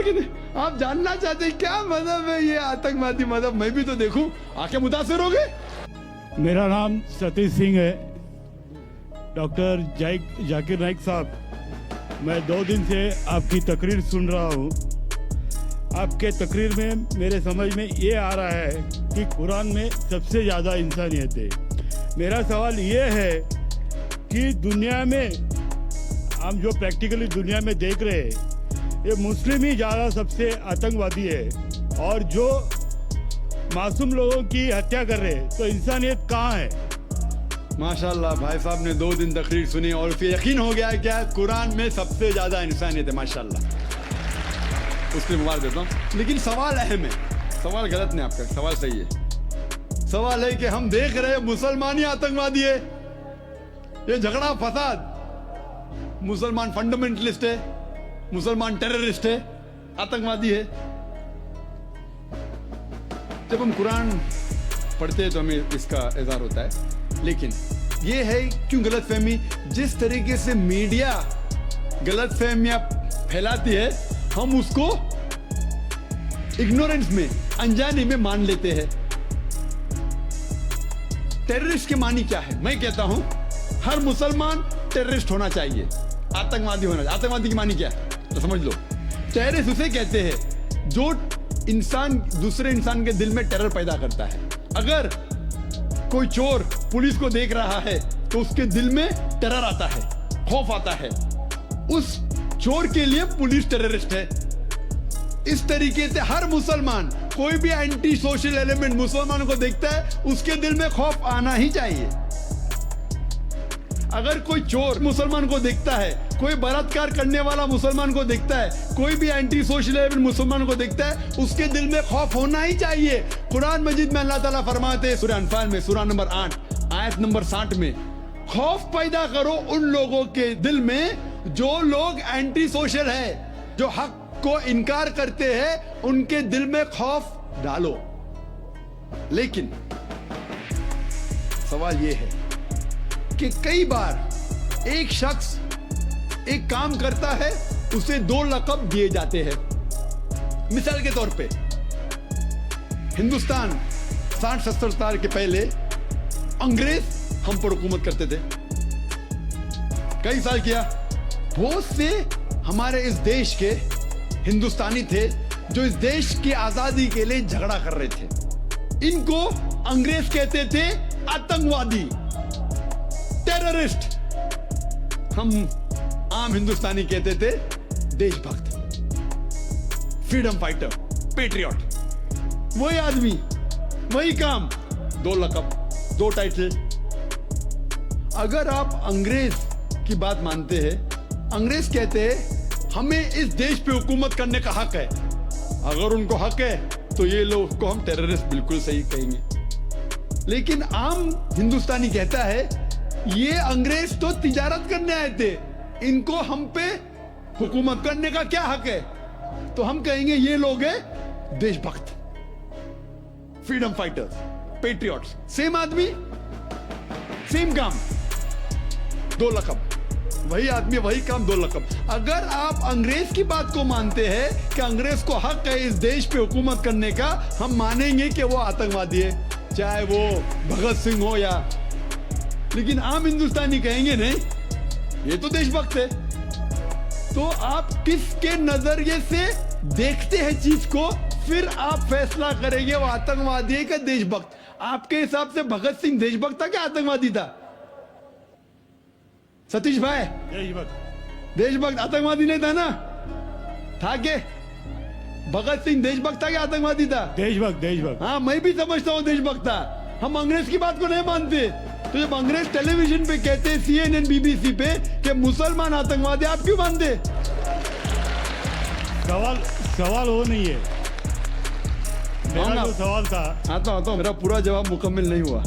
कि नहीं? आप जानना चाहते हैं क्या मजहब है ये आतंकवादी मजहब? मैं भी तो देखूं, आंखें मुतासिर हो गए। मेरा नाम सतीश सिंह है। डॉक्टर जाकिर नाइक साहब, मैं 2 दिन से आपकी तकरीर सुन रहा हूँ। आपके तकरीर में मेरे समझ में ये आ रहा है कि कुरान में सबसे ज़्यादा इंसानियत है। मेरा सवाल ये है कि दुनिया में हम जो प्रैक्टिकली दुनिया में देख रहे हैं, ये मुस्लिम ही ज़्यादा सबसे आतंकवादी है और जो मासूम लोगों की हत्या कर रहे हैं, तो इंसानियत कहाँ है? माशाल्लाह, भाई साहब ने 2 दिन तकरीर सुनी और फिर यकीन हो गया क्या कुरान में सबसे ज्यादा इंसानियत है। माशाल्लाह, उसके लिए मुबारक देता हूँ। लेकिन सवाल अहम है, सवाल गलत नहीं, आपका सवाल सही है। सवाल है कि हम देख रहे हैं मुसलमान ही आतंकवादी है। ये झगड़ा फसाद, मुसलमान फंडामेंटलिस्ट है, मुसलमान टेररिस्ट है, आतंकवादी है। जब हम कुरान पढ़ते हैं तो हमें इसका इज़हार होता है। लेकिन ये है क्यों गलतफहमी, जिस तरीके से मीडिया गलतफहमियां फैलाती है, हम उसको इग्नोरेंस में, अनजाने में मान लेते हैं। टेररिस्ट के मानी क्या है? मैं कहता हूं हर मुसलमान टेररिस्ट होना चाहिए, आतंकवादी होना चाहिए। आतंकवादी की मानी क्या है तो समझ लो। टेररिस्ट उसे कहते हैं जो इंसान दूसरे इंसान के दिल में टेरर पैदा करता है। अगर कोई चोर पुलिस को देख रहा है तो उसके दिल में टेरर आता है, खौफ आता है। उस चोर के लिए पुलिस टेररिस्ट है। इस तरीके से हर मुसलमान, कोई भी एंटी सोशल एलिमेंट मुसलमान को देखता है, उसके दिल में खौफ आना ही चाहिए। अगर कोई चोर मुसलमान को देखता है, कोई बलात्कार करने वाला मुसलमान को देखता है, कोई भी एंटी सोशल एलिमेंट मुसलमान को देखता है, उसके दिल में खौफ होना ही चाहिए। कुरान मजीद में अल्लाह ताला फरमाते हैं सूरह अनफाल में, सूरह नंबर 8 आयत नंबर 60 में, खौफ पैदा करो उन लोगों के दिल में जो लोग एंटी सोशल है, जो हक को इनकार करते हैं, उनके दिल में खौफ डालो। लेकिन सवाल यह है कि कई बार एक शख्स एक काम करता है, उसे 2 लक़ब दिए जाते हैं। मिसाल के तौर पे हिंदुस्तान 60-70 साल के पहले अंग्रेज हम पर हुकूमत करते थे, कई साल किया। बहुत से हमारे इस देश के हिंदुस्तानी थे जो इस देश की आजादी के लिए झगड़ा कर रहे थे। इनको अंग्रेज कहते थे आतंकवादी, टेररिस्ट। हम आम हिंदुस्तानी कहते थे देशभक्त, फ्रीडम फाइटर, पेट्रियट। वही आदमी, वही काम, 2 लक़ब, 2 टाइटल। अगर आप अंग्रेज की बात मानते हैं, अंग्रेज कहते हैं हमें इस देश पे हुकूमत करने का हक है। अगर उनको हक है तो ये लोग को हम टेररिस्ट बिल्कुल सही कहेंगे। लेकिन आम हिंदुस्तानी कहता है ये अंग्रेज तो तिजारत करने आए थे, इनको हम पे हुकूमत करने का क्या हक है? तो हम कहेंगे ये लोग हैं देशभक्त, फ्रीडम फाइटर्स, पेट्रियट्स। सेम आदमी, सेम काम, 2 लक़ब। वही आदमी, वही काम, 2 लक़ब। अगर आप अंग्रेज की बात को मानते हैं कि अंग्रेज को हक है इस देश पे हुकूमत करने का, हम मानेंगे कि वो आतंकवादी है, चाहे वो भगत सिंह हो या। लेकिन आम हिंदुस्तानी कहेंगे नहीं, ये तो देशभक्त है। तो आप किसके नजरिए से देखते हैं चीज को, फिर आप फैसला करेंगे वो आतंकवादी है क्या देशभक्त। आपके हिसाब से भगत सिंह देशभक्त था क्या आतंकवादी था? सतीश भाई, देशभक्त आतंकवादी नहीं था ना? था के भगत सिंह देशभक्त था क्या आतंकवादी था? देशभक्त। हाँ, मैं भी समझता हूँ देशभक्त था। हम अंग्रेज की बात को नहीं मानते। तो जब अंग्रेज टेलीविजन पे कहते हैं, CNN, BBC पे, कि मुसलमान आतंकवादी, आप क्यों मानते? सवाल वो नहीं है। मेरा जो सवाल था, आता हूँ, मेरा पूरा जवाब मुकम्मल नहीं हुआ।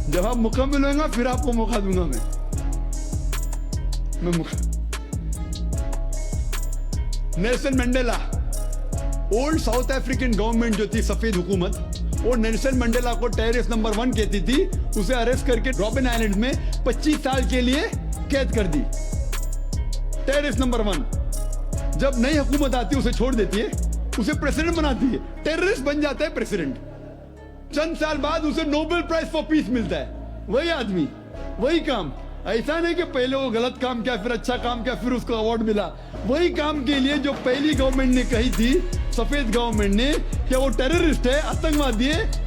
जवाब मुकम्मल होगा फिर आपको मौका दूंगा मैं Nelson Mandela, old south African government जो थी, सफेद हुकूमत, वो नेल्सन मंडेला को टेररिस्ट नंबर 1 कहती थी। उसे अरेस्ट करके रॉबिन आइलैंड में 25 साल के लिए कैद कर दी। Terrorist number 1। जब नई हुकूमत आती है उसे छोड़ देती है, उसे प्रेसिडेंट बनाती है, टेररिस्ट बन जाता है प्रेसिडेंट। चंद साल बाद उसे नोबेल प्राइज फॉर पीस मिलता है। वही आदमी, वही काम। ऐसा नहीं कि पहले वो गलत काम किया, फिर अच्छा काम किया, फिर उसको अवार्ड मिला। वही काम के लिए जो पहली गवर्नमेंट ने कही थी, सफेद गवर्नमेंट ने, कि वो टेररिस्ट है, आतंकवादी है,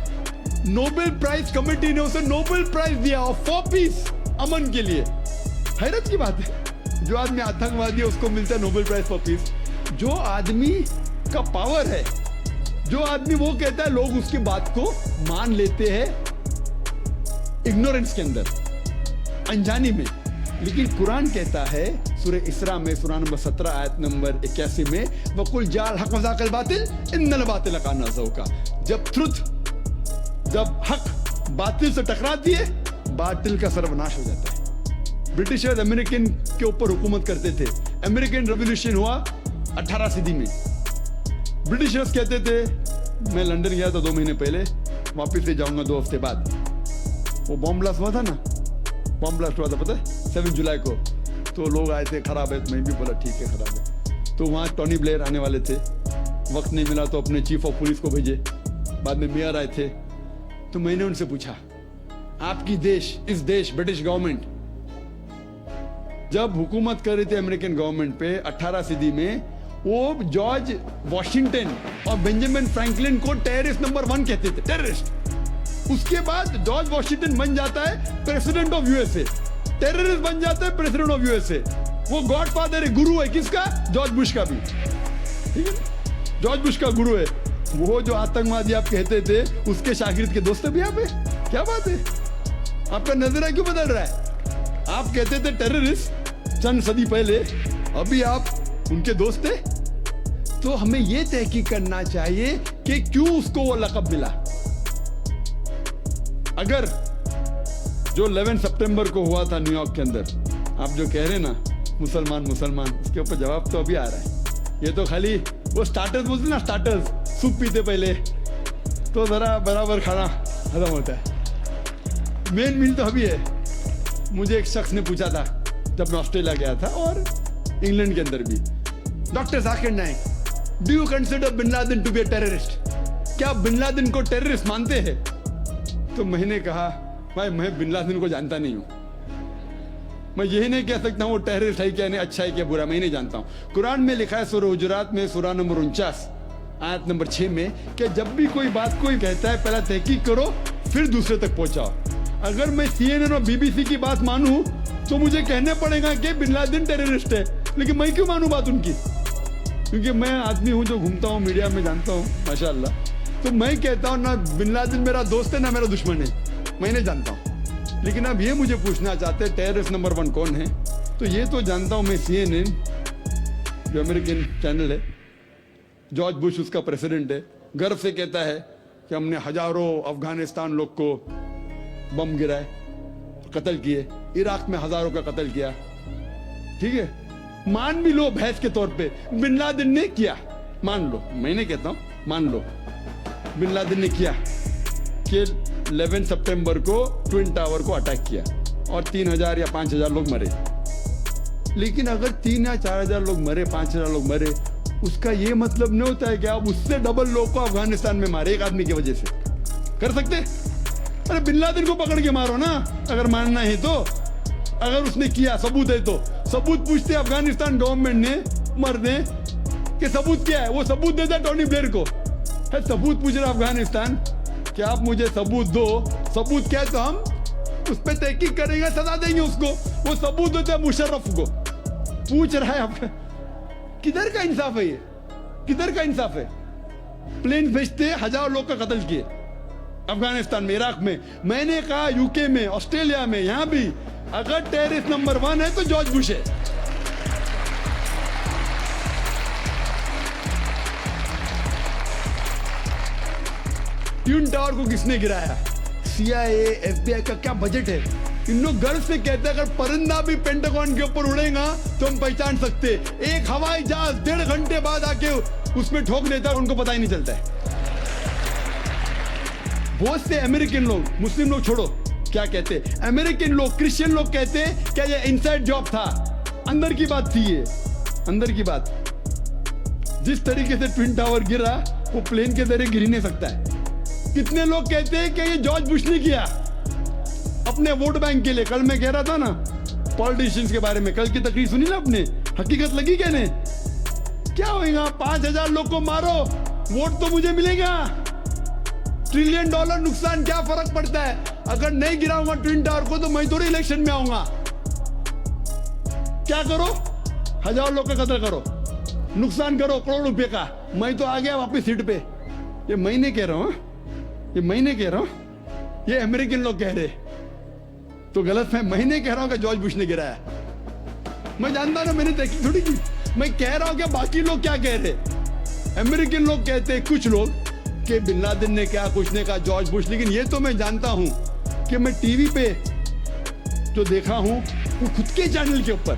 नोबेल प्राइज कमेटी ने उसे नोबेल प्राइज दिया फॉर पीस, अमन के लिए। हैरत की बात है, जो आदमी आतंकवादी है उसको मिलता है नोबेल प्राइज फॉर पीस। जो आदमी का पावर है, जो आदमी वो कहता है, लोग उसकी बात को मान लेते हैं इग्नोरेंस के अंदर, अनजानी में। लेकिन कुरान कहता है सूरह इसरा में, सूरा नंबर 17 आयत नंबर 81 में, वकुल जाल हक वज़ाकल बातिल इन्नल बातिल काना ज़हूका। जब हक बातिल से टकराती है, बातिल का सर्वनाश हो जाता है। ब्रिटिशर्स अमेरिकन के ऊपर हुकूमत करते थे। अमेरिकन रेवोल्यूशन हुआ 18 सदी में। ब्रिटिशर्स कहते थे, मैं लंदन गया था 2 महीने पहले, वापिस से जाऊंगा 2 हफ्ते बाद। वो बॉम्ब ब्लास्ट हुआ था ना, बॉम्ब ब्लास्ट हुआ था, पता है 7 जुलाई को। तो लोग आए थे, खराब है, तो मैं भी बोला ठीक है खराब है। तो वहाँ टोनी ब्लेयर आने वाले थे, वक्त नहीं मिला तो अपने चीफ ऑफ पुलिस को भेजे, बाद में मेयर आए थे। तो मैंने उनसे पूछा, आपकी इस देश ब्रिटिश गवर्नमेंट जब हुकूमत कर रही थी अमेरिकन गवर्नमेंट पे 18 सदी में, वो जॉर्ज वॉशिंगटन और बेंजामिन फ्रैंकलिन को टेररिस्ट नंबर 1 कहते थे, टेररिस्ट। उसके बाद जॉर्ज वॉशिंगटन बन जाता है प्रेसिडेंट ऑफ यूएसए, टेररिस्ट बन जाता है प्रेसिडेंट ऑफ यूएसए। वो गॉडफादर है, गुरु है किसका? जॉर्ज बुश का भी, ठीक है, जॉर्ज बुश का गुरु है। वो जो आतंकवादी आप कहते थे, उसके शागिर्द के दोस्त भी आप है। क्या बात है, आपका नजरिया क्यों बदल रहा है? आप कहते थे टेररिस्ट चंद सदी पहले, अभी आप उनके दोस्त थे। तो हमें यह तहकीक करना चाहिए कि क्यों उसको वो लक़ब मिला। अगर जो 11 सितंबर को हुआ था न्यूयॉर्क के अंदर, आप जो कह रहे हैं ना मुसलमान, उसके ऊपर जवाब तो अभी आ रहा है। ये तो खाली वो स्टार्टर्स बोलते ना, स्टार्टर्स, सूप पीते पहले तो जरा बराबर खाना खत्म होता है। मेन मील तो अभी है। मुझे एक शख्स ने पूछा था जब मैं ऑस्ट्रेलिया गया था, और इंग्लैंड के अंदर भी, doctor Zakir Naik, do you consider Bin Laden to be a terrorist? क्या बिन लादेन को टेररिस्ट मानते हैं? तो मैंने कहा, भाई मैं बिन लादेन को जानता नहीं हूं, मैं यही नहीं कह सकता हूं वो टेररिस्ट है क्या नहीं, अच्छा है क्या बुरा, मैं नहीं जानता हूं। कुरान में लिखा है सूरह हुजुरात में, सूरा नंबर 49 आयत नंबर 6 में, कि जब भी कोई बात कोई कहता है, पहला तहकीक करो, फिर दूसरे तक पहुंचाओ। अगर मैं CNN और BBC की बात मानूं तो मुझे कहने पड़ेगा कि बिन लादेन टेररिस्ट है, लेकिन मैं क्यों मानूं बात उनकी? क्योंकि मैं आदमी हूं जो घूमता हूं, मीडिया में जानता हूं माशाअल्लाह। तो मैं कहता हूं ना बिन लादेन मेरा दोस्त है ना मेरा दुश्मन है, मैं नहीं जानता हूं। लेकिन अब ये मुझे पूछना चाहते हैं टेररिस्ट नंबर 1 कौन है, तो ये तो जानता हूं मैं, CNN जो अमेरिकन चैनल है, जॉर्ज बुश उसका प्रेसिडेंट है, गर्व से कहता है कि हमने हजारों अफगानिस्तान लोग को बम गिराए, कत्ल किए, इराक में हजारों का कत्ल किया। ठीक है, मान भी लो बहस के तौर पे बिन लादेन ने किया, मान लो, मैं नहीं कहता हूं, मान लो बिन लादेन ने किया कि 11 सितंबर को ट्विन टावर को अटैक किया और 3000 या 5000 लोग मरे। लेकिन अगर 3 या 4000 लोग मरे, 5000 लोग मरे, उसका ये मतलब नहीं होता है कि आप उससे डबल लोग को अफगानिस्तान में मारे एक आदमी की वजह से। कर सकते? अरे बिन लादेन को पकड़ के मारो ना, अगर मानना है तो। अगर उसने किया, सबूत है तो सबूत पूछते अफगानिस्तान गवर्नमेंट ने, मरने के सबूत क्या है, वो सबूत देता टोनी ब्लेयर को। है सबूत पूछ रहा अफगानिस्तान कि आप मुझे सबूत दो, सबूत क्या है तो हम उस पर तहकीक करेंगे, सजा देंगे उसको। वो सबूत देता है मुशर्रफ को, पूछ रहा है आपका। किधर का इंसाफ है ये? किधर का इंसाफ है? प्लेन भेजते हजारों लोग का कत्ल किए अफगानिस्तान में, इराक में। मैंने कहा यूके में, ऑस्ट्रेलिया में, यहां भी अगर टेररिस्ट नंबर 1 है तो जॉर्ज बुश है। ट्विन टावर को किसने गिराया? CIA, FBI का क्या बजट है? इन लोग गर्व से कहते हैं अगर परिंदा भी पेंटागन के ऊपर उड़ेगा तो हम पहचान सकते। एक हवाई जहाज 1.5 घंटे बाद आके उसमें ठोक देता है, उनको पता ही नहीं चलता है। बहुत से अमेरिकन लोग, मुस्लिम लोग छोड़ो, क्या कहते, अमेरिकन लोग, क्रिश्चियन लोग कहते क्या ये इनसाइड जॉब था, अंदर की बात थी, ये अंदर की बात। जिस तरीके से ट्विन टावर गिरा वो प्लेन के जरिए गिर ही नहीं सकता है। कितने लोग कहते हैं कि ये जॉर्ज बुश ने किया अपने वोट बैंक के लिए। कल मैं कह रहा था ना पॉलिटिशियंस के बारे में, कल की तकरीर सुनी ना आपने, हकीकत लगी कहने। क्या होगा, 5,000 लोग को मारो, वोट तो मुझे मिलेगा। $1 ट्रिलियन नुकसान, क्या फर्क पड़ता है? अगर नहीं गिराऊंगा ट्विन टावर को तो मैं थोड़ी इलेक्शन में आऊंगा। क्या करो, 1,000 लोग का कत्ल करो, नुकसान करो करोड़ रुपए का, मैं तो आ गया वापस सीट पे। ये मैं नहीं कह रहा हूं, ये मैं नहीं कह रहा हूं, ये अमेरिकन लोग कह रहे। तो गलत है, मैं नहीं कह रहा हूं कि जॉर्ज बुश ने गिराया। मैं जानता हूं, मैंने तहकीक थोड़ी की। मैं कह रहा हूं कि बाकी लोग क्या कह रहे। अमेरिकन लोग कहते हैं, कुछ लोग, कि बिन लादेन ने क्या, कुछ ने कहा जॉर्ज बुश। लेकिन ये तो मैं जानता हूं कि मैं टीवी पे जो देखा हूं वो खुद के चैनल के ऊपर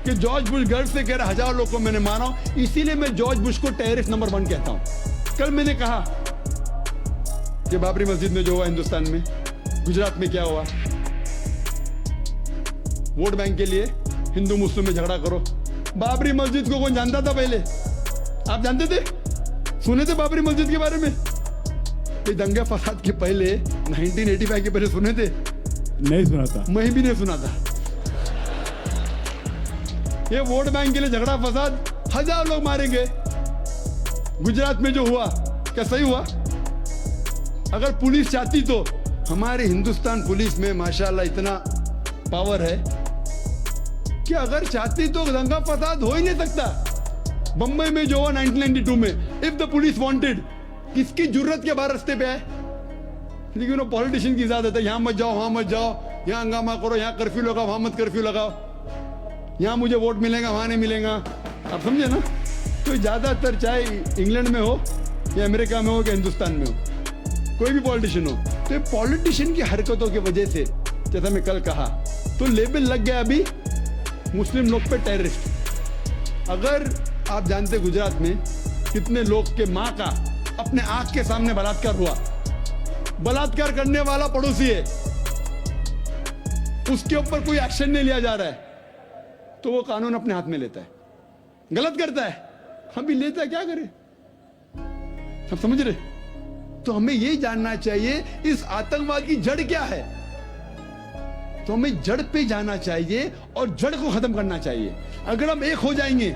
कि जॉर्ज बुश गर्व से कह रहा 1,000 लोग को मैंने मारा, इसीलिए मैं जॉर्ज बुश को टेररिस्ट नंबर 1 कहता हूं। कल मैंने कहा कि बाबरी मस्जिद में जो हुआ हिंदुस्तान में, गुजरात में क्या हुआ, वोट बैंक के लिए हिंदू मुस्लिम में झगड़ा करो। बाबरी मस्जिद को कौन जानता था पहले? आप जानते थे? सुने थे बाबरी मस्जिद के बारे में? ये दंगे फसाद के पहले 1985 के पहले सुने थे? नहीं सुना था। मैं भी नहीं सुना था। ये वोट बैंक के लिए झगड़ा फसाद, 1,000 लोग मारेंगे। गुजरात में जो हुआ क्या सही हुआ? अगर पुलिस चाहती तो, हमारे हिंदुस्तान पुलिस में माशाल्लाह इतना पावर है कि अगर चाहती तो दंगा फसाद हो ही नहीं सकता। बम्बई में जो हुआ 1992 में, इफ द पुलिस वांटेड, किसकी जरूरत के बाहर रास्ते पे है? लेकिन वो पॉलिटिशियन की इजाजत है, यहां मत जाओ, वहां मत जाओ, यहां हंगामा करो, यहां कर्फ्यू लगाओ, वहां मत कर्फ्यू लगाओ, यहां मुझे वोट मिलेगा, वहां नहीं मिलेगा। आप समझे ना? तो ज्यादातर चाहे इंग्लैंड में हो या अमेरिका में हो या हिंदुस्तान में हो, कोई भी पॉलिटिशियन हो, तो ये पॉलिटिशियन की हरकतों की वजह से, जैसा मैं कल कहा, तो लेबल लग गया अभी मुस्लिम लोग पे टेररिस्ट। अगर आप जानते गुजरात में कितने लोग के मां का अपने आंख के सामने बलात्कार हुआ, बलात्कार करने वाला पड़ोसी है, उसके ऊपर कोई एक्शन नहीं लिया जा रहा है, तो वो कानून अपने हाथ में लेता है, गलत करता है, हम भी लेता है, क्या करें? सब समझ रहे? तो हमें यही जानना चाहिए इस आतंकवाद की जड़ क्या है। तो हमें जड़ पे जाना चाहिए और जड़ को खत्म करना चाहिए। अगर हम एक हो जाएंगे,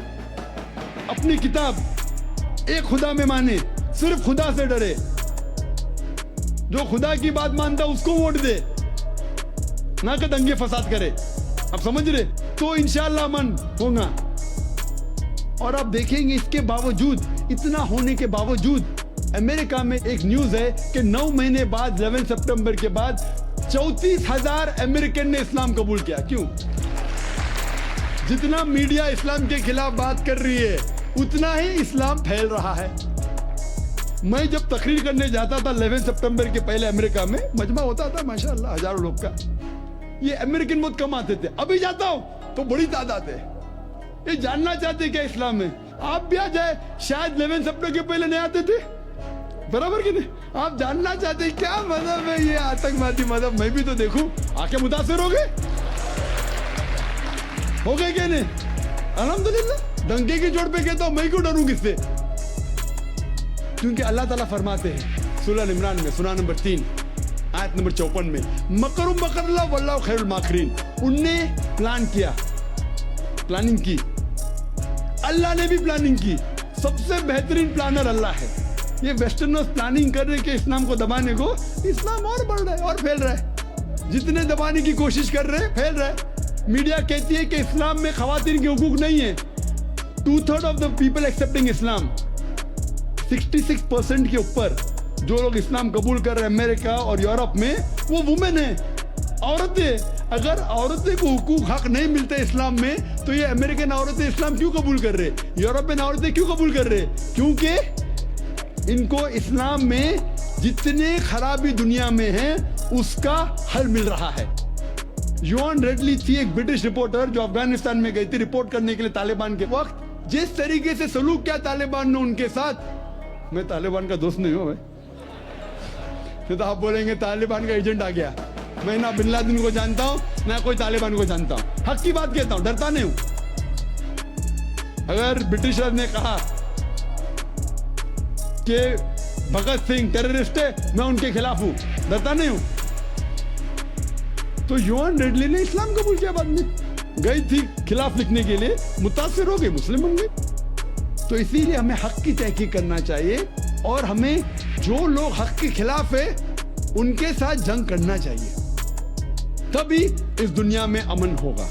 अपनी किताब एक खुदा में माने, सिर्फ खुदा से डरे, जो खुदा की बात मानता उसको वोट दे, ना कि दंगे फसाद करे। आप समझ रहे? तो इंशाअल्लाह मन होगा। और आप देखेंगे इसके बावजूद, इतना होने के बावजूद, अमेरिका में एक न्यूज है कि 9 महीने बाद 11 सितंबर के बाद 34,000 अमेरिकन ने इस्लाम कबूल किया। क्यों? जितना मीडिया इस्लाम के खिलाफ बात कर रही है, उतना ही इस्लाम फैल रहा है। मैं जब तकरीर करने जाता था 11 सितंबर के पहले अमेरिका में, मजमा होता था माशाअल्लाह हजारों लोग का, ये अमेरिकन बहुत कम आते थे। अभी जाता हूं तो बड़ी तादाद है। ये जानना चाहते क्या इस्लाम में? आप भी आ जाए, शायद 11 सितंबर के पहले नहीं आते थे, बराबर कि नहीं? आप जानना चाहते क्या मजहब है ये आतंकवादी मजहब, मैं भी तो देखूं, आके मुतासिर हो गए क्या नहीं? अल्हम्दुलिल्लाह। डंके की चोट पे कहता हूं, मैं क्यों डरूं किससे? क्योंकि अल्लाह ताला फरमाते हैं सूरह इमरान में, सूरह नंबर 3 आयत नंबर 54 में, मकरुम मकरल्लाह वल्लाहु खैरुल माकिरीन। उनने प्लान किया, प्लानिंग की, अल्लाह ने भी प्लानिंग की। सबसे बेहतरीन प्लानर अल्लाह है। ये वेस्टर्नर्स प्लानिंग कर रहे के इस्लाम को दबाने को, इस्लाम और बढ़ रहा है और फैल रहा है। जितने दबाने की कोशिश कर रहे हैं, फैल रहा है। मीडिया कहती है कि इस्लाम में खवातीन के हुकूक नहीं है। 2/3 ऑफ द पीपल एक्सेप्टिंग इस्लाम, 66% के ऊपर जो लोग इस्लाम कबूल कर रहे हैं अमेरिका और यूरोप में, वो वुमेन है, औरतें। अगर औरतें को हुकूक हक नहीं मिलते इस्लाम में, तो ये अमेरिकन औरतें इस्लाम क्यों कबूल कर रहे, यूरोपियन औरतें क्यों कबूल कर रहे? क्योंकि इनको इस्लाम में जितने खराबी दुनिया में है उसका हल मिल रहा है। योन रेडली थी एक ब्रिटिश रिपोर्टर जो अफगानिस्तान में गई थी रिपोर्ट करने के लिए तालिबान के वक्त। जिस तरीके से सलूक किया तालिबान ने उनके साथ, मैं तालिबान का दोस्त नहीं हूं भाई, तो आप बोलेंगे तालिबान का एजेंट आ गया। मैं ना बिन लादेन को जानता हूं ना कोई तालिबान को जानता हूं, हक की बात कहता हूं, डरता नहीं हूं। अगर ब्रिटिशर ने कहा कि भगत सिंह टेररिस्ट है, मैं उनके खिलाफ हूं, डरता नहीं हूं। तो योहान रेडली ने इस्लाम कबूल किया, बाद में गई थी खिलाफ लिखने के लिए, मुतासिर हो गई, मुस्लिम बन गई। तो इसीलिए हमें हक की तहकीक करना चाहिए और हमें जो लोग हक के खिलाफ है उनके साथ जंग करना चाहिए, तभी इस दुनिया में अमन होगा।